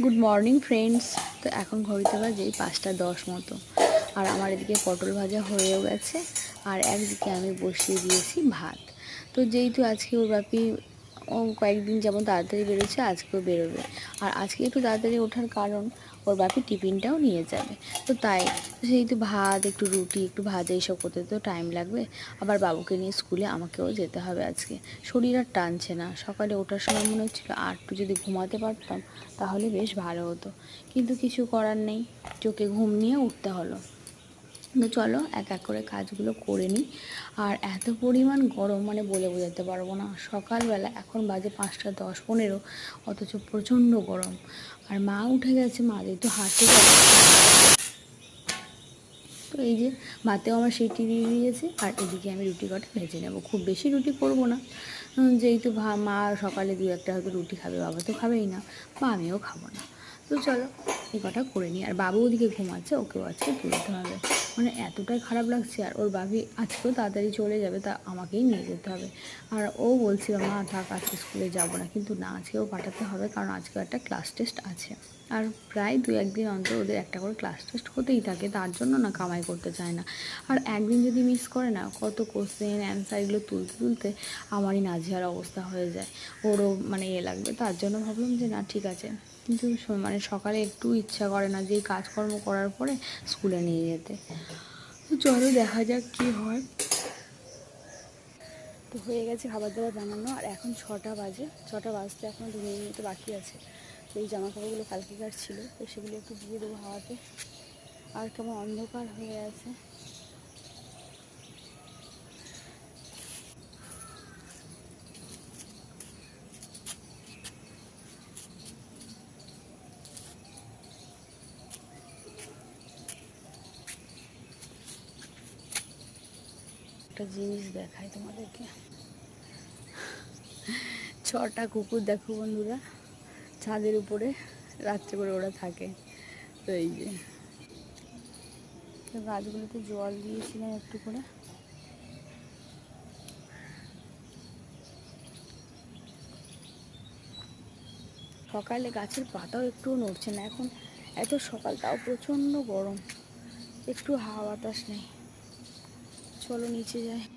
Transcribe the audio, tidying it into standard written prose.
Good morning friends. তো এখন ঘড়িতে বাজে 5টা 10 মতো, আর আমার এদিকে পটল ভাজা হয়েও গেছে, আর একদিকে আমি বসিয়ে দিয়েছি ভাত। তো যেহেতু আজকে ওর বাপি কয়েকদিন যেমন তাড়াতাড়ি বেরোচ্ছে, আজকেও বেরোবে। আর আজকে একটু তাড়াতাড়ি ওঠার কারণ, ওর বাপি টিফিনটাও নিয়ে যাবে। তো তাই যেহেতু ভাত, একটু রুটি, একটু ভাজা এইসব করতে তো টাইম লাগবে। আবার বাবুকে নিয়ে স্কুলে আমাকেও যেতে হবে আজকে। শরীর আর টানছে না। সকালে ওঠার সময় মনে হচ্ছিলো আর একটু যদি ঘুমাতে পারতাম তাহলে বেশ ভালো হতো, কিন্তু কিছু করার নেই, চোখে ঘুম নিয়ে উঠতে হলো। তো চলো এক এক করে কাজগুলো করে নিই। আর এত পরিমাণ গরম মানে বলে বোঝাতে পারবো না। সকালবেলা এখন বাজে 5টা 10-15, অথচ প্রচণ্ড গরম। আর মা উঠে গেছে, মা যেহেতু হাঁটতে যাবে, তো এই যে ভাতেও আমার সিটি দিয়ে দিয়েছে। আর এদিকে আমি রুটি কটা ভেজে নেব। খুব বেশি রুটি করব না, যেহেতু মা সকালে 2-1টা হয়তো রুটি খাবে, বাবা তো খাবেই না, বা আমিও খাবো না। তো চলো এই কটা করে নিই। আর বাবু ওদিকে ঘুমাচ্ছে, ওকেও আজকে তুলতে হবে। মানে এতটাই খারাপ লাগছে। আর ওর বাবি আজকেও তাড়াতাড়ি চলে যাবে, তা আমাকেই নিয়ে যেতে হবে। আর ও বলছিল মা থাক, আজকে স্কুলে যাব না, কিন্তু না, আজকেও পাঠাতে হবে, কারণ আজকেও একটা ক্লাস টেস্ট আছে। আর প্রায় 2-1 দিন অন্তর ওদের একটা করে ক্লাস টেস্ট হতেই থাকে, তার জন্য না কামাই করতে চায় না। আর একদিন যদি মিস করে না, কত কোশ্চেন অ্যান্সার এগুলো তুলতে তুলতে আমারই নাজেহাল অবস্থা হয়ে যায়। ওরও মানে লাগবে, তার জন্য ভাবলাম যে না ঠিক আছে। কিন্তু মানে সকালে একটু ইচ্ছা করে না যে এই কাজকর্ম করার পরে স্কুলে নিয়ে যেতে। তো চলো দেখা যাক কী হয়। তো হয়ে গেছে খাবার দাবার বানানো, আর এখন 6টা বাজে। 6টা বাজতে এখনও 2 মিনিট মতো বাকি আছে। তো এই জামা কাপড়গুলো কালকেকার ছিল, তো সেগুলো একটু দিয়ে দেবো হাওয়াতে। আর কেমন অন্ধকার হয়ে আছে। একটা জিনিস দেখাই তোমাদেরকে। 6টা কুকুর দেখো বন্ধুরা, ছাদের উপরে রাত্রে করে ওরা থাকে। তো এই যে গাছগুলোতে জল দিয়েছিলাম একটু করে। সকালে গাছের পাতাও একটুও নড়ছে না এখন। এত সকাল, তাও প্রচণ্ড গরম, একটু হাওয়া বাতাস নেই। চলো নিচে যাই।